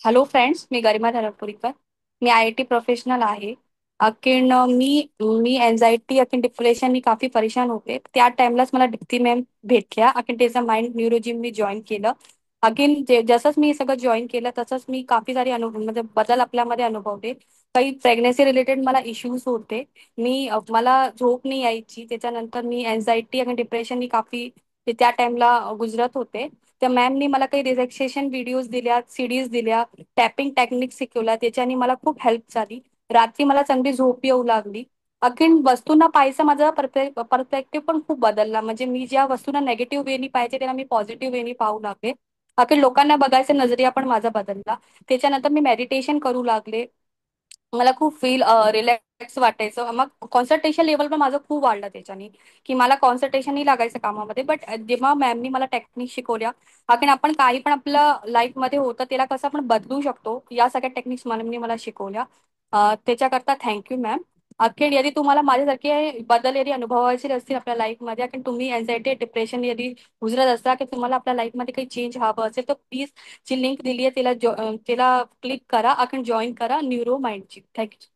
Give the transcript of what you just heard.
Hello friends, मी गरिमा धरमपुरीकर. मी IIT professional आहे. अखिन मी anxiety अखिन डिप्रेशननी काफी परेशान होते. त्या टाइमलाच मला दीप्ती मॅम भेटल्या. अखिन त्याचं माइंड न्यूरो जिम मी जॉईन केलं. जसंच मी सगळं जॉईन केलं तसंच मी काफी सारे अनुभव म्हणजे बदल आपल्यामध्ये अनुभवले. काही प्रेग्नन्सी रिलेटेड मला इश्यूज होते. मला झोप नाही यायची. त्याच्यानंतर मी एन्झायटी आणि डिप्रेशननी काफी त्या टाइमला गुजरत होते. त्या मॅमनी मला काही रिलॅक्सेशन व्हिडिओज दिल्या, सीडीज दिल्या, टॅपिंग टेक्निक शिकवल्या. त्याच्याने मला खूप हेल्प झाली. रात्री मला चांगली झोप येऊ लागली. अगेन वस्तूंना पाहायचा माझा पर्स्पेक्टिव्ह पण खूप बदलला. म्हणजे मी ज्या वस्तूंना नेगेटिव्ह वेनी पाहिजे त्याला मी पॉझिटिव्ह वेनी पाहू लागले. अखेर लोकांना बघायचा नजरिया पण माझा बदलला. त्याच्यानंतर मी मेडिटेशन करू लागले. मला खूप रिलॅक्स वाटायचं. मग कॉन्सन्ट्रेशन लेवल पण माझं खूप वाढलं त्याच्याने, की मला कॉन्सन्ट्रेशन नाही लागायचं कामामध्ये. बट जेव्हा मॅमनी मला टेक्निक शिकवल्या, कारण आपण काही पण आपल्या लाईफमध्ये होतं त्याला कसं आपण बदलू शकतो, या सगळ्या टेक्निक्स मॅमनी मला शिकवल्या. त्याच्याकरता थँक्यू मॅम. अखेर यदि तुम्हाला माझ्यासारखे बदल यदि अनुभवायचे असतील आपल्या लाईफमध्ये, कारण तुम्ही एन्झायटी डिप्रेशन यदि गुजरत असता, की तुम्हाला आपल्या लाईफमध्ये काही चेंज हवं असेल तर प्लीज जी लिंक दिली आहे त्याला क्लिक करा, आपण जॉईन करा न्यूरो माइंडची. थँक्यू.